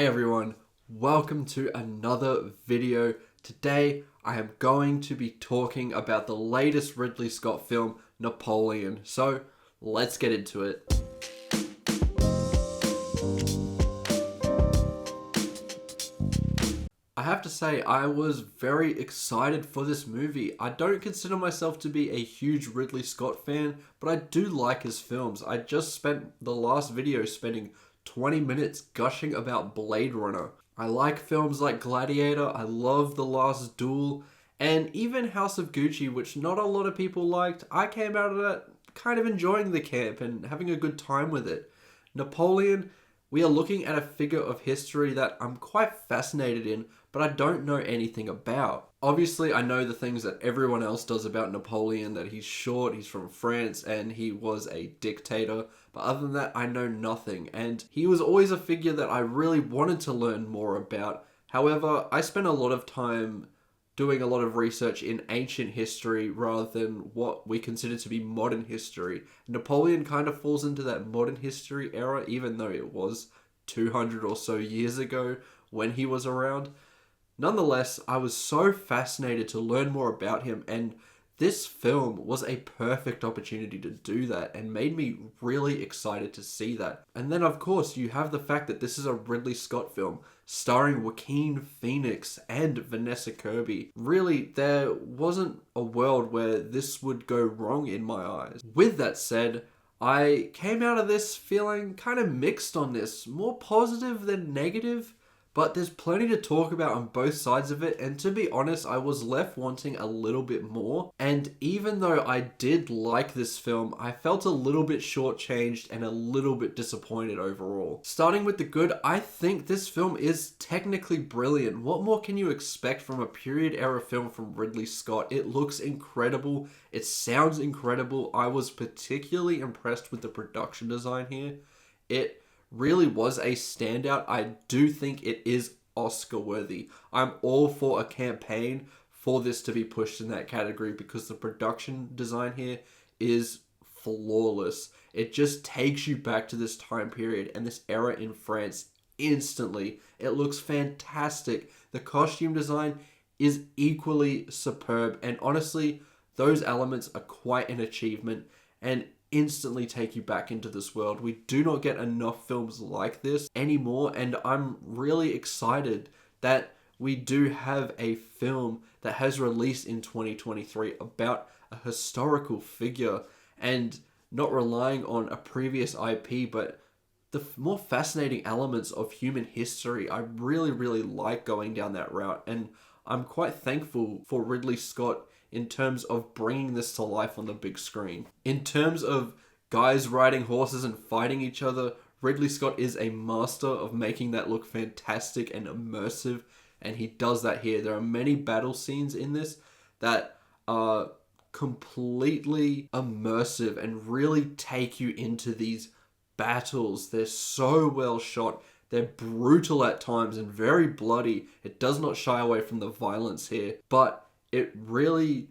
Hey everyone, welcome to another video. Today I am going to be talking about the latest Ridley Scott film, Napoleon. So let's get into it. I have to say, I was very excited for this movie. I don't consider myself to be a huge Ridley Scott fan, but I do like his films. I just spent the last video spending 20 minutes gushing about Blade Runner. I like films like Gladiator, I love The Last Duel, and even House of Gucci, which not a lot of people liked. I came out of that kind of enjoying the camp and having a good time with it. Napoleon, we are looking at a figure of history that I'm quite fascinated in, but I don't know anything about. Obviously, I know the things that everyone else does about Napoleon, that he's short, he's from France, and he was a dictator. But other than that, I know nothing. And he was always a figure that I really wanted to learn more about. However, I spent a lot of time doing a lot of research in ancient history rather than what we consider to be modern history. Napoleon kind of falls into that modern history era, even though it was 200 or so years ago when he was around. Nonetheless, I was so fascinated to learn more about him, and this film was a perfect opportunity to do that and made me really excited to see that. And then, of course, you have the fact that this is a Ridley Scott film starring Joaquin Phoenix and Vanessa Kirby. Really, there wasn't a world where this would go wrong in my eyes. With that said, I came out of this feeling kind of mixed on this, more positive than negative. But there's plenty to talk about on both sides of it, and to be honest, I was left wanting a little bit more. And even though I did like this film, I felt a little bit shortchanged and a little bit disappointed overall. Starting with the good, I think this film is technically brilliant. What more can you expect from a period era film from Ridley Scott? It looks incredible. It sounds incredible. I was particularly impressed with the production design here. It really was a standout. I do think it is Oscar worthy. I'm all for a campaign for this to be pushed in that category because the production design here is flawless. It just takes you back to this time period and this era in France instantly. It looks fantastic. The costume design is equally superb, and honestly, those elements are quite an achievement and instantly take you back into this world. We do not get enough films like this anymore, and I'm really excited that we do have a film that has released in 2023 about a historical figure and not relying on a previous IP, but the more fascinating elements of human history. I really like going down that route, and I'm quite thankful for Ridley Scott in terms of bringing this to life on the big screen. In terms of guys riding horses and fighting each other, Ridley Scott is a master of making that look fantastic and immersive, and he does that here. There are many battle scenes in this that are completely immersive and really take you into these battles. They're so well shot. They're brutal at times and very bloody. It does not shy away from the violence here, but it really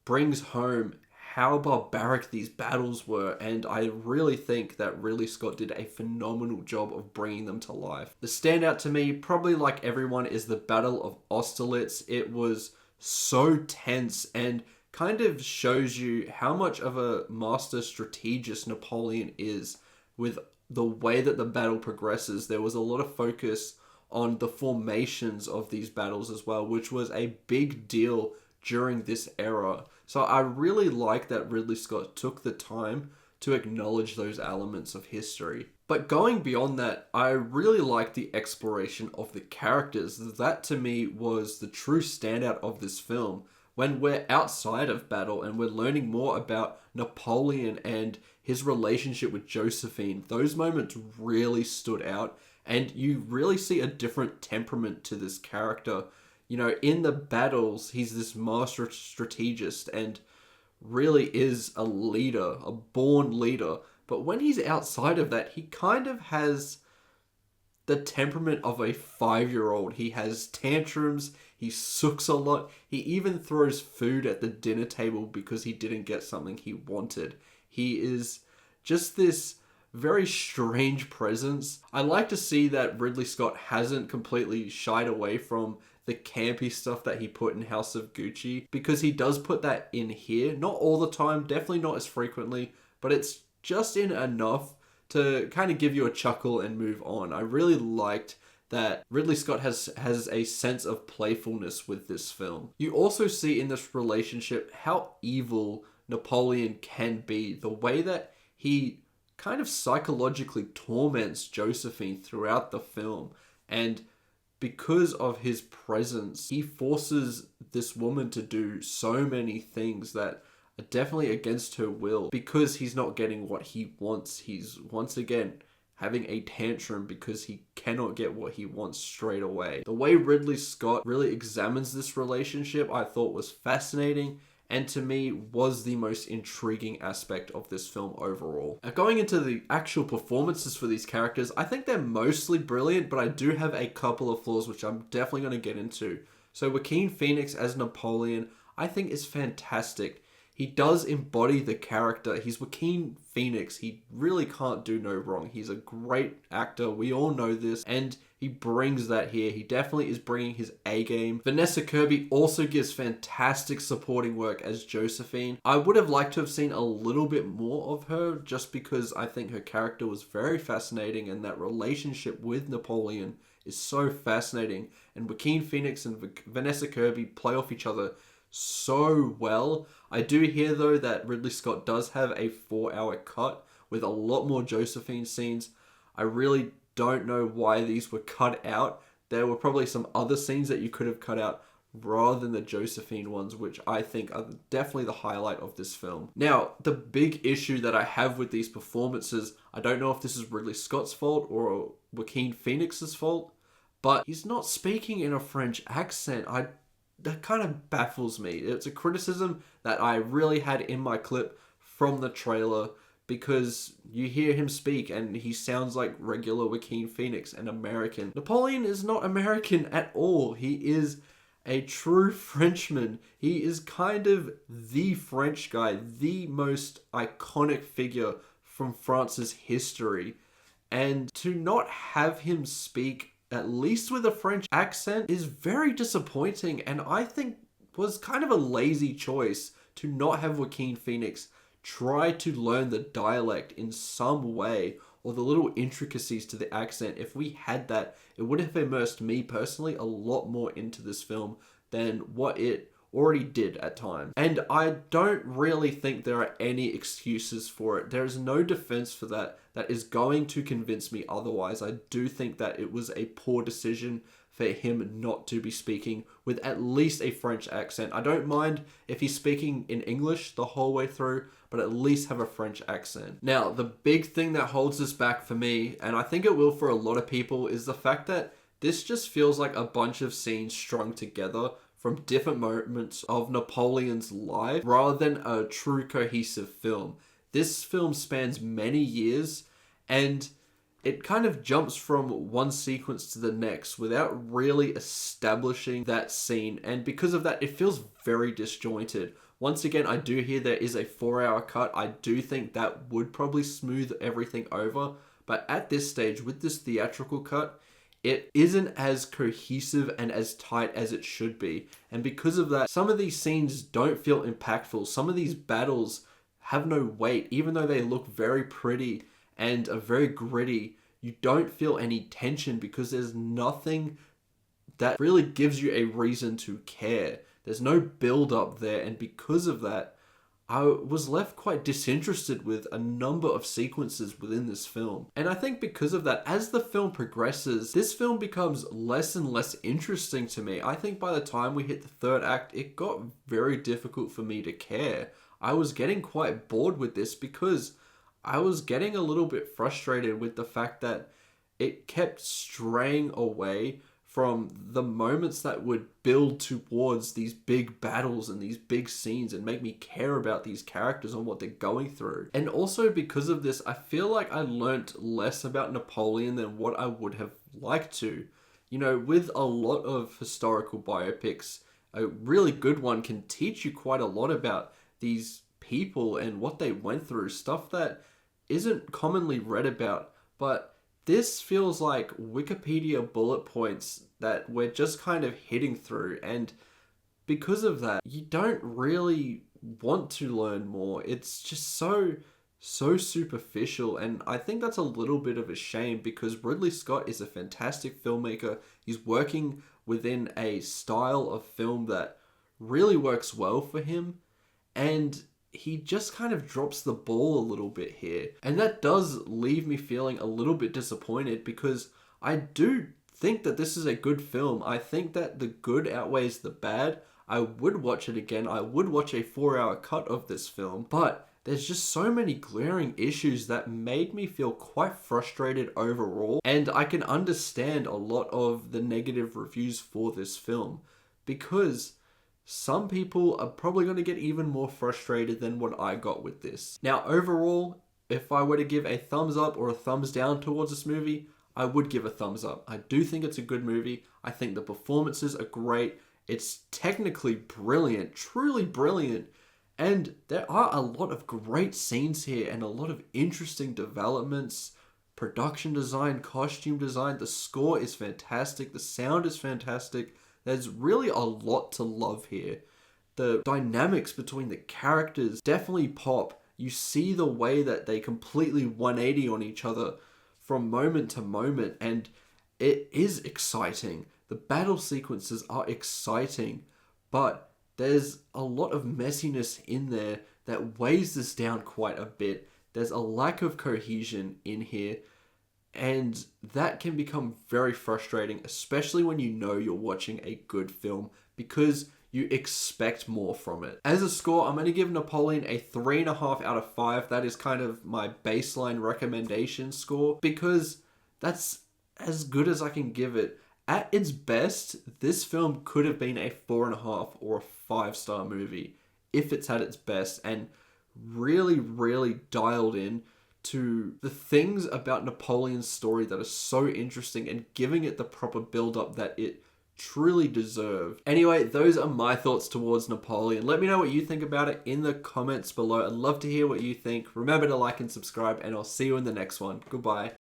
brings home how barbaric these battles were, and I really think that Ridley Scott did a phenomenal job of bringing them to life. The standout to me, probably like everyone, is the Battle of Austerlitz. It was so tense and kind of shows you how much of a master strategist Napoleon is with the way that the battle progresses. There was a lot of focus on the formations of these battles as well, which was a big deal during this era. So I really like that Ridley Scott took the time to acknowledge those elements of history. But going beyond that, I really like the exploration of the characters. That to me was the true standout of this film. When we're outside of battle and we're learning more about Napoleon and his relationship with Josephine, those moments really stood out, and you really see a different temperament to this character. You know, in the battles, he's this master strategist and really is a leader, a born leader. But when he's outside of that, he kind of has the temperament of a 5-year-old. He has tantrums, he sooks a lot, he even throws food at the dinner table because he didn't get something he wanted. He is just this very strange presence. I like to see that Ridley Scott hasn't completely shied away from the campy stuff that he put in House of Gucci, because he does put that in here. Not all the time, definitely not as frequently, but it's just in enough to kind of give you a chuckle and move on. I really liked that Ridley Scott has a sense of playfulness with this film. You also see in this relationship how evil Napoleon can be. The way that he kind of psychologically torments Josephine throughout the film. And because of his presence, he forces this woman to do so many things that are definitely against her will. Because he's not getting what he wants, he's once again having a tantrum because he cannot get what he wants straight away. The way Ridley Scott really examines this relationship I thought was fascinating, and to me was the most intriguing aspect of this film overall. Now, going into the actual performances for these characters, I think they're mostly brilliant, but I do have a couple of flaws which I'm definitely going to get into. So Joaquin Phoenix as Napoleon, I think is fantastic. He does embody the character. He's Joaquin Phoenix. He really can't do no wrong. He's a great actor. We all know this. And he brings that here. He definitely is bringing his A game. Vanessa Kirby also gives fantastic supporting work as Josephine. I would have liked to have seen a little bit more of her, just because I think her character was very fascinating, and that relationship with Napoleon is so fascinating. And Joaquin Phoenix and Vanessa Kirby play off each other so well. I do hear though that Ridley Scott does have a 4-hour cut with a lot more Josephine scenes. I really don't know why these were cut out. There were probably some other scenes that you could have cut out rather than the Josephine ones, which I think are definitely the highlight of this film. Now, the big issue that I have with these performances, I don't know if this is Ridley Scott's fault or Joaquin Phoenix's fault, but he's not speaking in a French accent. That kind of baffles me. It's a criticism that I really had in my clip from the trailer, because you hear him speak and he sounds like regular Joaquin Phoenix, an American. Napoleon is not American at all. He is a true Frenchman. He is kind of the French guy, the most iconic figure from France's history. And to not have him speak at least with a French accent is very disappointing, and I think was kind of a lazy choice to not have Joaquin Phoenix try to learn the dialect in some way, or the little intricacies to the accent. If we had that, it would have immersed me personally a lot more into this film than what it already did at times. And I don't really think there are any excuses for it. There is no defense for that is going to convince me otherwise. I do think that it was a poor decision for him not to be speaking with at least a French accent. I don't mind if he's speaking in English the whole way through, but at least have a French accent. Now, the big thing that holds this back for me, and I think it will for a lot of people, is the fact that this just feels like a bunch of scenes strung together from different moments of Napoleon's life rather than a true cohesive film. This film spans many years, and it kind of jumps from one sequence to the next without really establishing that scene. And because of that, it feels very disjointed. Once again, I do hear there is a 4-hour cut. I do think that would probably smooth everything over. But at this stage, with this theatrical cut, it isn't as cohesive and as tight as it should be. And because of that, some of these scenes don't feel impactful. Some of these battles have no weight. Even though they look very pretty and are very gritty, you don't feel any tension because there's nothing that really gives you a reason to care. There's no build up there. And because of that, I was left quite disinterested with a number of sequences within this film. And I think because of that, as the film progresses, this film becomes less and less interesting to me. I think by the time we hit the third act, it got very difficult for me to care. I was getting quite bored with this because I was getting a little bit frustrated with the fact that it kept straying away from the moments that would build towards these big battles and these big scenes and make me care about these characters and what they're going through. And also because of this, I feel like I learnt less about Napoleon than what I would have liked to. You know, with a lot of historical biopics, a really good one can teach you quite a lot about these people and what they went through, stuff that isn't commonly read about, but this feels like Wikipedia bullet points that we're just kind of hitting through, and because of that, you don't really want to learn more. It's just so superficial, and I think that's a little bit of a shame because Ridley Scott is a fantastic filmmaker. He's working within a style of film that really works well for him, and he just kind of drops the ball a little bit here. And that does leave me feeling a little bit disappointed because I do think that this is a good film. I think that the good outweighs the bad. I would watch it again. I would watch a 4-hour cut of this film, but there's just so many glaring issues that made me feel quite frustrated overall. And I can understand a lot of the negative reviews for this film because some people are probably going to get even more frustrated than what I got with this. Now, overall, if I were to give a thumbs up or a thumbs down towards this movie, I would give a thumbs up. I do think it's a good movie. I think the performances are great. It's technically brilliant, truly brilliant. And there are a lot of great scenes here and a lot of interesting developments. Production design, costume design, the score is fantastic. The sound is fantastic. There's really a lot to love here. The dynamics between the characters definitely pop. You see the way that they completely 180 on each other from moment to moment, and it is exciting. The battle sequences are exciting, but there's a lot of messiness in there that weighs this down quite a bit. There's a lack of cohesion in here, and that can become very frustrating, especially when you know you're watching a good film because you expect more from it. As a score, I'm going to give Napoleon a 3.5 out of 5. That is kind of my baseline recommendation score because that's as good as I can give it. At its best, this film could have been a 4.5 or a 5-star movie if it's at its best and really dialed in to the things about Napoleon's story that are so interesting and giving it the proper build-up that it truly deserved. Anyway, those are my thoughts towards Napoleon. Let me know what you think about it in the comments below. I'd love to hear what you think. Remember to like and subscribe, and I'll see you in the next one. Goodbye.